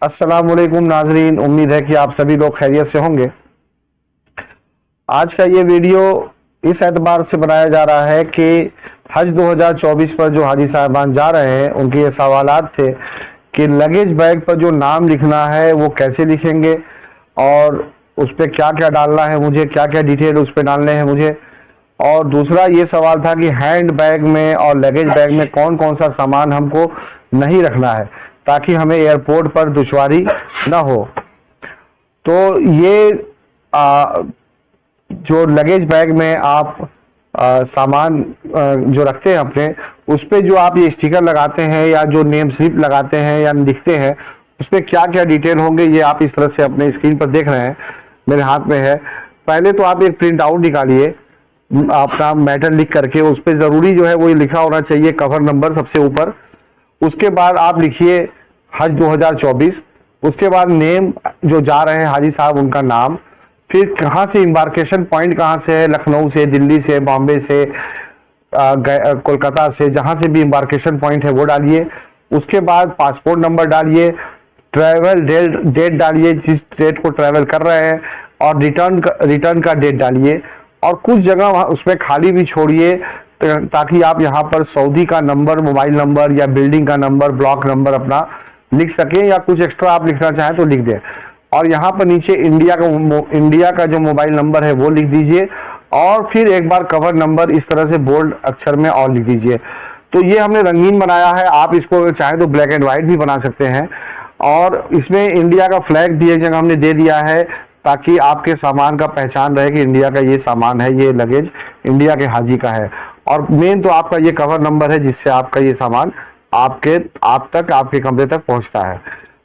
अस्सलाम वालेकुम नाजरीन, उम्मीद है कि आप सभी लोग खैरियत से होंगे। आज का ये वीडियो इस एतबार से बनाया जा रहा है कि हज 2024 पर जो हाजी साहबान जा रहे हैं उनके ये सवालात थे कि लगेज बैग पर जो नाम लिखना है वो कैसे लिखेंगे और उस पर क्या क्या डालना है, मुझे क्या क्या डिटेल उस पर डालने हैं मुझे। और दूसरा ये सवाल था कि हैंड बैग में और लगेज बैग में कौन कौन सा सामान हमको नहीं रखना है ताकि हमें एयरपोर्ट पर दुश्वारी ना हो। तो ये जो लगेज बैग में आप सामान जो रखते हैं अपने, उस पे जो आप ये स्टिकर लगाते हैं या जो नेम स्लिप लगाते हैं या लिखते हैं, उस पर क्या क्या डिटेल होंगे ये आप इस तरह से अपने स्क्रीन पर देख रहे हैं, मेरे हाथ में है। पहले तो आप एक प्रिंट आउट निकालिए अपना मैटर लिख करके, उस पर ज़रूरी जो है वो लिखा होना चाहिए कवर नंबर सबसे ऊपर। उसके बाद आप लिखिए हज 2024, उसके बाद नेम जो जा रहे हैं हाजी साहब उनका नाम, फिर कहाँ से इम्बार्केशन पॉइंट कहाँ से है, लखनऊ से, दिल्ली से, बॉम्बे से, कोलकाता से, जहाँ से भी इम्बार्केशन पॉइंट है वो डालिए। उसके बाद पासपोर्ट नंबर डालिए, ट्रैवल डेट डालिए जिस डेट को ट्रैवल कर रहे हैं, और रिटर्न का डेट डालिए। और कुछ जगह वहाँ उसमें खाली भी छोड़िए ताकि आप यहाँ पर सऊदी का नंबर, मोबाइल नंबर या बिल्डिंग का नंबर, ब्लॉक नंबर अपना लिख सकें, या कुछ एक्स्ट्रा आप लिखना चाहें तो लिख दें। और यहाँ पर नीचे इंडिया का जो मोबाइल नंबर है वो लिख दीजिए, और फिर एक बार कवर नंबर इस तरह से बोल्ड अक्षर में और लिख दीजिए। तो ये हमने रंगीन बनाया है, आप इसको चाहें तो ब्लैक एंड व्हाइट भी बना सकते हैं। और इसमें इंडिया का फ्लैग भी एक जगह हमने दे दिया है ताकि आपके सामान का पहचान रहे कि इंडिया का ये सामान है, ये लगेज इंडिया के हाजी का है। और मेन तो आपका ये कवर नंबर है जिससे आपका ये सामान आप तक, आपके कमरे तक पहुंचता है।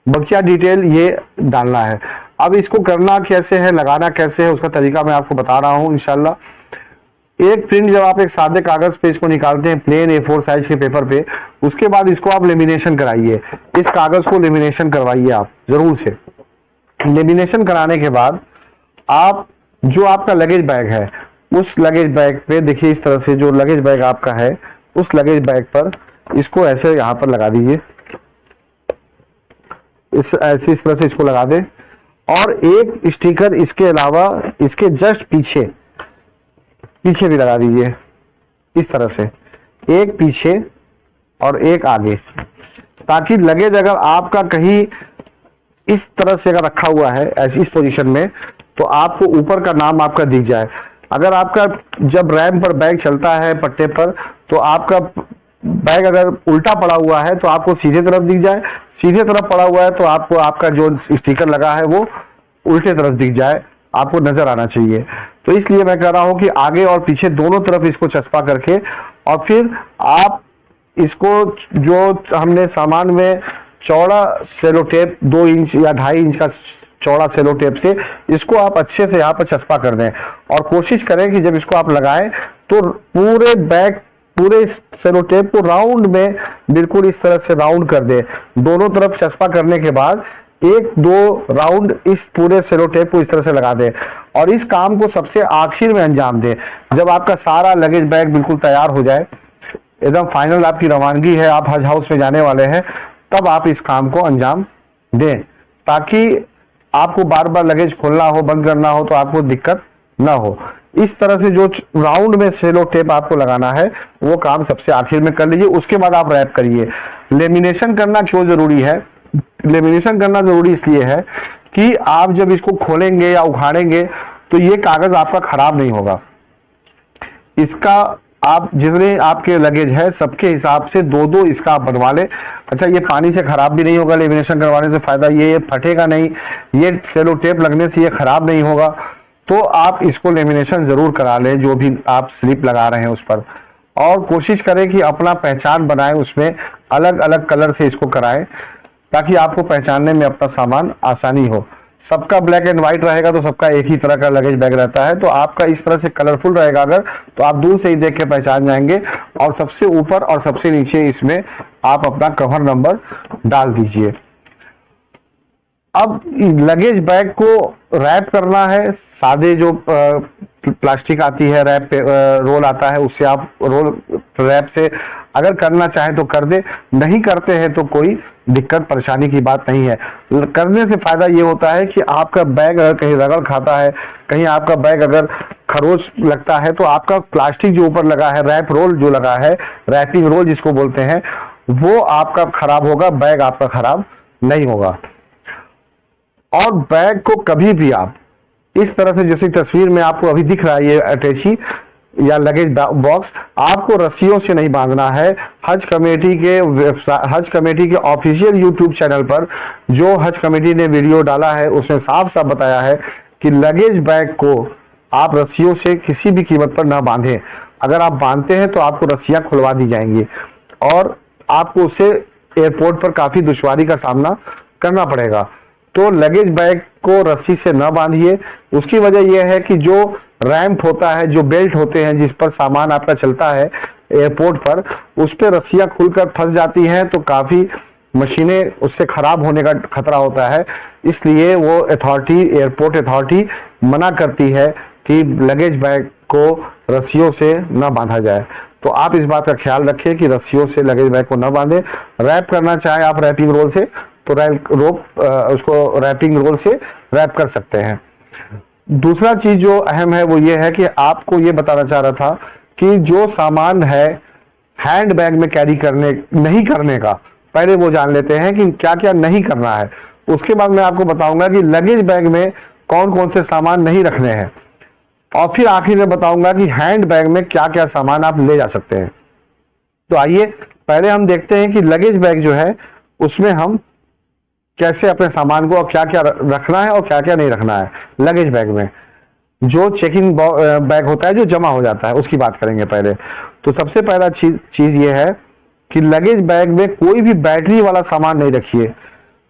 बकिया डिटेल ये डालना है। अब इसको करना कैसे है, लगाना कैसे है, उसका तरीका मैं आपको बता रहा हूँ इंशाल्लाह। एक प्रिंट जब आप एक सादे कागज पे इसको निकालते हैं, प्लेन A4 साइज के पेपर पे, उसके बाद इसको आप लेमिनेशन कराइए। इस कागज को लेमिनेशन करवाइए आप जरूर से। लेमिनेशन कराने के बाद आप जो आपका लगेज बैग है, उस लगेज बैग पे देखिए इस तरह से जो लगेज बैग आपका है, उस लगेज बैग पर इसको ऐसे यहाँ पर लगा दीजिए, इस तरह से इसको लगा दें। और एक स्टिकर इसके अलावा इसके जस्ट पीछे भी लगा दीजिए, इस तरह से एक पीछे और एक आगे, ताकि लगेज अगर आपका कहीं इस तरह से अगर रखा हुआ है ऐसी इस पोजीशन में, तो आपको ऊपर का नाम आपका दिख जाए। अगर आपका जब रैम पर बैग चलता है पट्टे पर, तो आपका बैग अगर उल्टा पड़ा हुआ है तो आपको सीधे तरफ दिख जाए, सीधे तरफ पड़ा हुआ है तो आपको आपका जो स्टिकर लगा है वो उल्टे तरफ दिख जाए, आपको नजर आना चाहिए। तो इसलिए मैं कह रहा हूं कि आगे और पीछे दोनों तरफ इसको चस्पा करके, और फिर आप इसको जो हमने सामान में चौड़ा सेलो टेप 2 इंच या 2.5 इंच का चौड़ा सेलो टेप से इसको आप अच्छे से यहाँ पर चस्पा कर दें। और कोशिश करें कि जब इसको आप लगाएं तो पूरे बैग, पूरे सेलो टेप को राउंड में बिल्कुल इस तरह से राउंड कर दें। दोनों तरफ चस्पा करने के बाद 1-2 राउंड इस पूरे सेलो टेप को इस तरह से लगा दें, और इस काम को सबसे आखिर में अंजाम दें। जब आपका सारा लगेज बैग बिल्कुल तैयार हो जाए, एकदम फाइनल आपकी रवानगी है, आप हज हाउस में जाने वाले हैं, तब आप इस काम को अंजाम दें, ताकि आपको बार बार लगेज खोलना हो, बंद करना हो तो आपको दिक्कत ना हो। इस तरह से जो राउंड में सेलो टेप आपको लगाना है वो काम सबसे आखिर में कर लीजिए। उसके बाद आप रैप करिए। लेमिनेशन करना क्यों जरूरी है? लेमिनेशन करना जरूरी इसलिए है कि आप जब इसको खोलेंगे या उखाड़ेंगे तो ये कागज आपका खराब नहीं होगा। इसका आप जितने आपके लगेज है सबके हिसाब से 2-2 इसका आप बनवा ले। अच्छा, ये पानी से खराब भी नहीं होगा। लेमिनेशन करवाने से फायदा ये फटेगा नहीं, ये सेलो टेप लगने से ये खराब नहीं होगा। तो आप इसको लेमिनेशन जरूर करा लें जो भी आप स्लिप लगा रहे हैं उस पर, और कोशिश करें कि अपना पहचान बनाएं, उसमें अलग अलग कलर से इसको कराएं ताकि आपको पहचानने में अपना सामान आसानी हो। सबका ब्लैक एंड व्हाइट रहेगा तो सबका एक ही तरह का लगेज बैग रहता है, तो आपका इस तरह से कलरफुल रहेगा अगर, तो आप दूर से ही देख के पहचान जाएंगे। और सबसे ऊपर और सबसे नीचे इसमें आप अपना कवर नंबर डाल दीजिए। अब लगेज बैग को रैप करना है। सादे जो प्लास्टिक आती है, रैप रोल आता है, उससे आप रोल रैप से अगर करना चाहें तो कर दे, नहीं करते हैं तो कोई दिक्कत परेशानी की बात नहीं है। करने से फायदा ये होता है कि आपका बैग अगर कहीं रगड़ खाता है, कहीं आपका बैग अगर खरोच लगता है, तो आपका प्लास्टिक जो ऊपर लगा है, रैप रोल जो लगा है, रैपिंग रोल जिसको बोलते हैं, वो आपका खराब होगा, बैग आपका खराब नहीं होगा। और बैग को कभी भी आप इस तरह से, जैसे तस्वीर में आपको अभी दिख रहा है ये अटैची या लगेज बॉक्स, आपको रस्सियों से नहीं बांधना है। हज कमेटी के ऑफिशियल यूट्यूब चैनल पर जो हज कमेटी ने वीडियो डाला है, उसमें साफ साफ बताया है कि लगेज बैग को आप रस्सियों से किसी भी कीमत पर ना बांधें। अगर आप बांधते हैं तो आपको रस्सियां खुलवा दी जाएंगी और आपको उससे एयरपोर्ट पर काफी दुश्वारी का सामना करना पड़ेगा। तो लगेज बैग को रस्सी से न बांधिए। उसकी वजह यह है कि जो रैंप होता है, जो बेल्ट होते हैं जिस पर सामान आपका चलता है एयरपोर्ट पर, उस पर रस्सियां खुलकर फंस जाती हैं, तो काफी मशीनें उससे खराब होने का खतरा होता है। इसलिए वो एयरपोर्ट अथॉरिटी मना करती है कि लगेज बैग को रस्सियों से न बांधा जाए। तो आप इस बात का ख्याल रखें कि रस्सियों से लगेज बैग को न बांधें। रैप करना चाहे आप रैपिंग रोल से, तो उसको रैपिंग रोल से रैप कर सकते हैं। दूसरा चीज जो अहम है वो ये है कि आपको ये बताना चाह रहा था कि जो सामान है हैंड बैग में कैरी नहीं करने का, पहले वो जान लेते हैं कि क्या क्या नहीं करना है। उसके बाद मैं आपको बताऊंगा कि लगेज बैग में कौन कौन से सामान नहीं रखने हैं, और फिर आखिर में बताऊंगा कि हैंड बैग में क्या क्या सामान आप ले जा सकते हैं। तो आइए पहले हम देखते हैं कि लगेज बैग जो है उसमें हम कैसे अपने सामान को क्या क्या रखना है और क्या क्या नहीं रखना है। लगेज बैग में जो चेकिंग बैग होता है जो जमा हो जाता है, उसकी बात करेंगे पहले। तो सबसे पहला चीज ये है कि लगेज बैग में कोई भी बैटरी वाला सामान नहीं रखिए।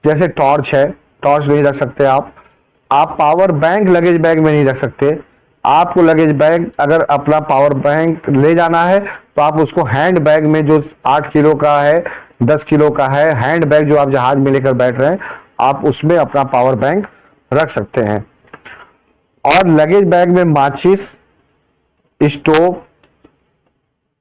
जैसे टॉर्च है, टॉर्च नहीं रख सकते आप पावर बैंक लगेज बैग में नहीं रख सकते। आपको लगेज बैग अगर अपना पावर बैंक ले जाना है तो आप उसको हैंड बैग में, जो 8 किलो का है, 10 किलो का है, हैंड बैग जो आप जहाज में लेकर बैठ रहे हैं, आप उसमें अपना पावर बैंक रख सकते हैं। और लगेज बैग में माचिस, स्टोव,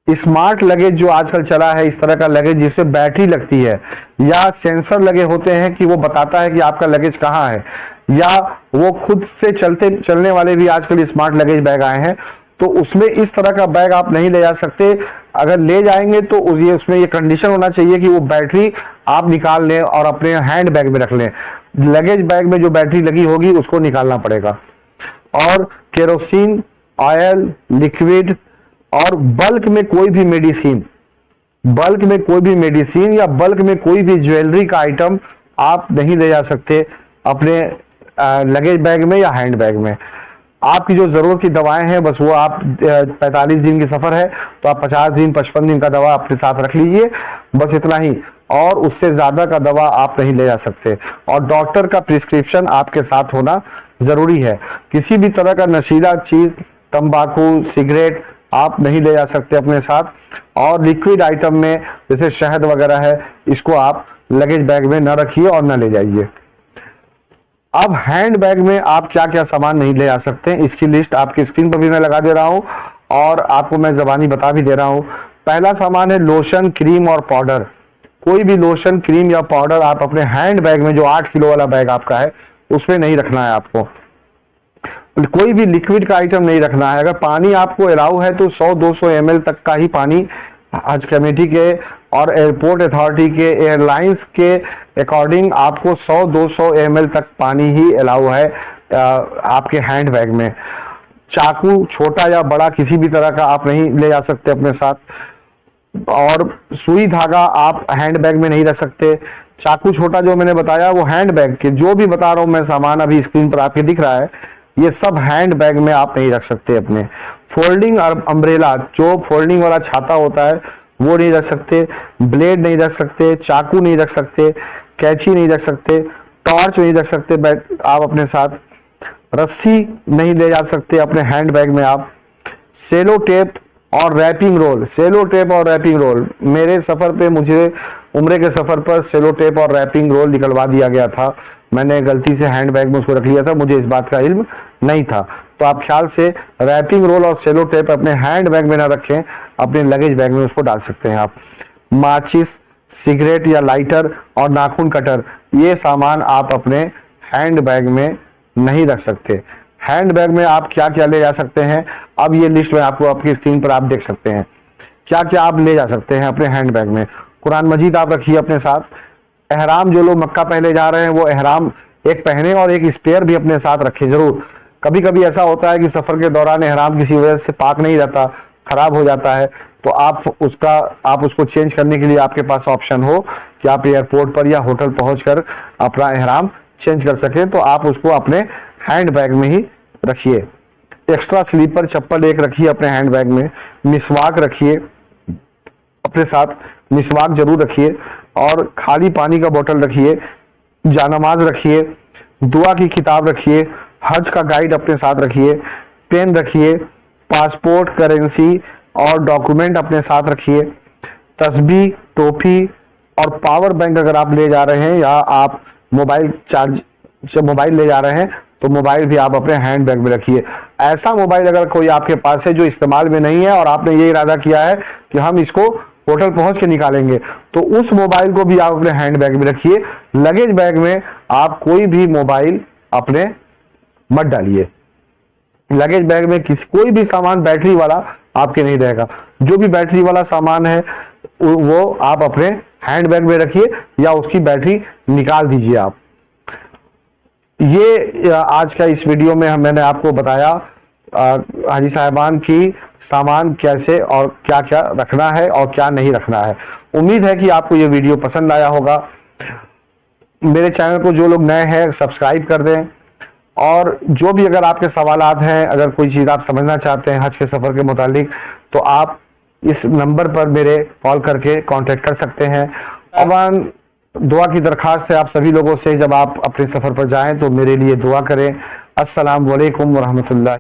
स्मार्ट लगेज जो आजकल चला है, इस तरह का लगेज जिसमें बैटरी लगती है या सेंसर लगे होते हैं कि वो बताता है कि आपका लगेज कहाँ है, या वो खुद से चलने वाले भी आजकल स्मार्ट लगेज बैग आए हैं। तो उसमें इस तरह का बैग आप नहीं ले जा सकते। अगर ले जाएंगे तो उसमें ये कंडीशन होना चाहिए कि वो बैटरी आप निकाल लें और अपने हैंड बैग में रख लें। लगेज बैग में जो बैटरी लगी होगी उसको निकालना पड़ेगा। और केरोसिन, ऑयल, लिक्विड और बल्क में कोई भी मेडिसिन या बल्क में कोई भी ज्वेलरी का आइटम आप नहीं ले जा सकते अपने लगेज बैग में या हैंड बैग में। आपकी जो जरूरत की दवाएं हैं, बस वो आप 45 दिन की सफर है तो आप 50 दिन 55 दिन का दवा अपने साथ रख लीजिए, बस इतना ही। और उससे ज्यादा का दवा आप नहीं ले जा सकते। और डॉक्टर का प्रिस्क्रिप्शन आपके साथ होना जरूरी है। किसी भी तरह का नशीला चीज, तंबाकू, सिगरेट आप नहीं ले जा सकते अपने साथ। और लिक्विड आइटम में जैसे शहद वगैरह है, इसको आप लगेज बैग में न रखिए और न ले जाइए। अब हैंड बैग में आप क्या क्या सामान नहीं ले जा सकते हैं, इसकी लिस्ट आपकी स्क्रीन पर भी मैं लगा दे रहा हूं और आपको मैं ज़बानी बता भी दे रहा हूं। पहला सामान है लोशन, क्रीम और पाउडर। कोई भी लोशन, क्रीम या पाउडर आप अपने हैंड बैग में, जो 8 किलो वाला बैग आपका है, उसमें नहीं रखना है आपको। कोई भी लिक्विड का आइटम नहीं रखना है। अगर पानी आपको अलाउ है तो 100-200 ml तक का ही पानी हज कमेटी के और एयरपोर्ट अथॉरिटी के, एयरलाइंस के अकॉर्डिंग आपको 100-200 ml तक पानी ही अलाउ है आपके हैंड बैग में। चाकू छोटा या बड़ा किसी भी तरह का आप नहीं ले जा सकते अपने साथ। और सुई धागा आप हैंड बैग में नहीं रख सकते। चाकू छोटा जो मैंने बताया वो हैंड बैग के, जो भी बता रहा हूं मैं सामान अभी स्क्रीन पर आपके दिख रहा है, ये सब हैंड बैग में आप नहीं रख सकते अपने। फोल्डिंग अम्ब्रेला, जो फोल्डिंग वाला छाता होता है वो नहीं रख सकते। ब्लेड नहीं रख सकते, चाकू नहीं रख सकते, कैंची नहीं रख सकते, टॉर्च नहीं रख सकते आप अपने साथ। रस्सी नहीं ले जा सकते अपने हैंड बैग में आप। सेलो टेप और रैपिंग रोल, मेरे सफर पे, मुझे उम्रे के सफर पर सेलो टेप और रैपिंग रोल निकलवा दिया गया था। मैंने गलती से हैंड बैग में उसको रख लिया था, मुझे इस बात का इल्म नहीं था। तो आप ख्याल से रैपिंग रोल और सेलो टेप अपने हैंड बैग में ना रखें, अपने लगेज बैग में उसको डाल सकते हैं आप। माचिस, सिगरेट या लाइटर और नाखून कटर, ये सामान आप अपने हैंड बैग में नहीं रख सकते। हैंड बैग में आप क्या क्या ले जा सकते हैं, अब ये लिस्ट में आपको आपकी स्क्रीन पर आप देख सकते हैं क्या क्या आप ले जा सकते हैं अपने हैंड बैग में। कुरान मजीद आप रखिए अपने साथ। एहराम, जो लोग मक्का पहले जा रहे हैं वो एहराम एक पहने और एक स्पेयर भी अपने साथ रखें जरूर। कभी कभी ऐसा होता है कि सफर के दौरान एहराम किसी वजह से पाक नहीं रहता, खराब हो जाता है, तो आप उसको चेंज करने के लिए आपके पास ऑप्शन हो कि आप एयरपोर्ट पर या होटल पहुंचकर अपना एहराम चेंज कर सकें, तो आप उसको अपने हैंड बैग में ही रखिए। एक्स्ट्रा स्लीपर चप्पल एक रखिए अपने हैंड बैग में। मिसवाक रखिए अपने साथ, मिसवाक जरूर रखिए। और खाली पानी का बोतल रखिए। जानमाज रखिए। दुआ की किताब रखिए। हज का गाइड अपने साथ रखिए। पेन रखिए। पासपोर्ट, करेंसी और डॉक्यूमेंट अपने साथ रखिए। तस्बीह, टोपी और पावर बैंक अगर आप ले जा रहे हैं, या आप मोबाइल ले जा रहे हैं तो मोबाइल भी आप अपने हैंड बैग में रखिए। ऐसा मोबाइल अगर कोई आपके पास है जो इस्तेमाल में नहीं है और आपने ये इरादा किया है कि हम इसको होटल पहुंच के निकालेंगे, तो उस मोबाइल को भी आप अपने हैंड बैग में रखिए। लगेज बैग में आप कोई भी मोबाइल अपने मत डालिए। लगेज बैग में कोई भी सामान बैटरी वाला आपके नहीं रहेगा। जो भी बैटरी वाला सामान है वो आप अपने हैंड बैग में रखिए या उसकी बैटरी निकाल दीजिए आप। ये आज का इस वीडियो में मैंने आपको बताया हाजी साहिबान की सामान कैसे और क्या क्या रखना है और क्या नहीं रखना है। उम्मीद है कि आपको ये वीडियो पसंद आया होगा। मेरे चैनल को जो लोग नए हैं सब्सक्राइब कर दें, और जो भी अगर आपके सवालात हैं, अगर कोई चीज़ आप समझना चाहते हैं हज के सफ़र के मुतालिक, तो आप इस नंबर पर मेरे कॉल करके कांटेक्ट कर सकते हैं। अवान दुआ की दरखास्त है आप सभी लोगों से, जब आप अपने सफ़र पर जाएं तो मेरे लिए दुआ करें। अस्सलाम वालेकुम व रहमतुल्लाह।